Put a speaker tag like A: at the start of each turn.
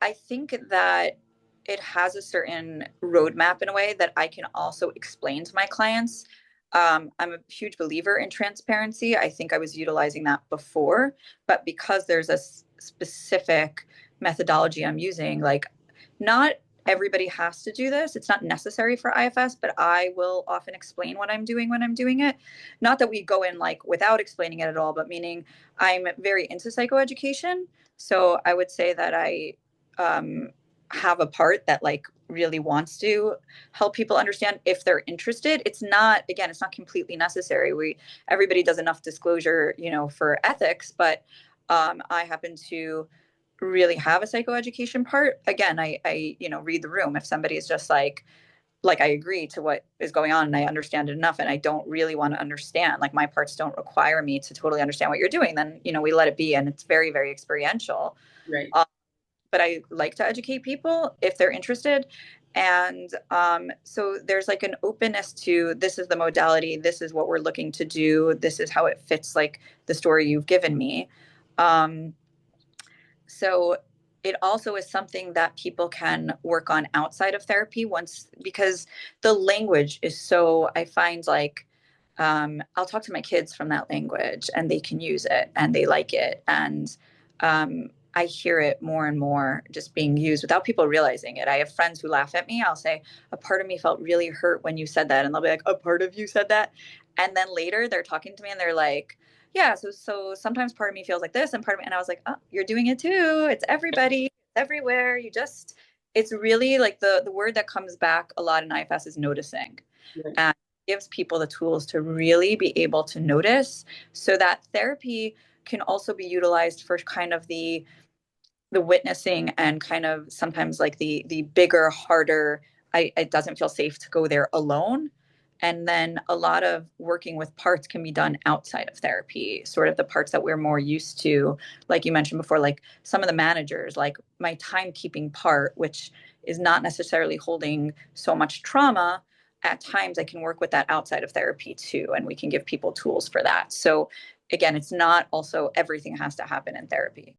A: I think that it has a certain roadmap in a way that I can also explain to my clients. I'm a huge believer in transparency. I think I was utilizing that before, but because there's a specific methodology I'm using, like not everybody has to do this. It's not necessary for IFS, but I will often explain what I'm doing when I'm doing it. Not that we go in like without explaining it at all, but meaning I'm very into psychoeducation. So I would say that I um, have a part that like really wants to help people understand if they're interested. It's not, again, it's not completely necessary. Everybody does enough disclosure, for ethics, but I happen to really have a psychoeducation part. Again, I read the room. If somebody is just like I agree to what is going on and I understand it enough and I don't really want to understand, like my parts don't require me to totally understand what you're doing, then, we let it be. And it's very, very experiential.
B: Right.
A: But I like to educate people if they're interested. And so there's like an openness to this is the modality, this is what we're looking to do, this is how it fits like the story you've given me. Um, so it also is something that people can work on outside of therapy once, because the language is so, I find like, I'll talk to my kids from that language and they can use it and they like it. And I hear it more and more just being used without people realizing it. I have friends who laugh at me. I'll say, a part of me felt really hurt when you said that. And they'll be like, a part of you said that. And then later they're talking to me and they're like, yeah, so sometimes part of me feels like this and part of me, and I was like, oh, you're doing it too. It's everybody, it's everywhere. It's really like the word that comes back a lot in IFS is noticing.
B: Right.
A: And gives people the tools to really be able to notice so that therapy can also be utilized for kind of the witnessing and kind of sometimes like the bigger, harder, it doesn't feel safe to go there alone. And then a lot of working with parts can be done outside of therapy, sort of the parts that we're more used to, like you mentioned before, like some of the managers, like my timekeeping part, which is not necessarily holding so much trauma. At times, I can work with that outside of therapy too, and we can give people tools for that. So, again, it's not also everything has to happen in therapy.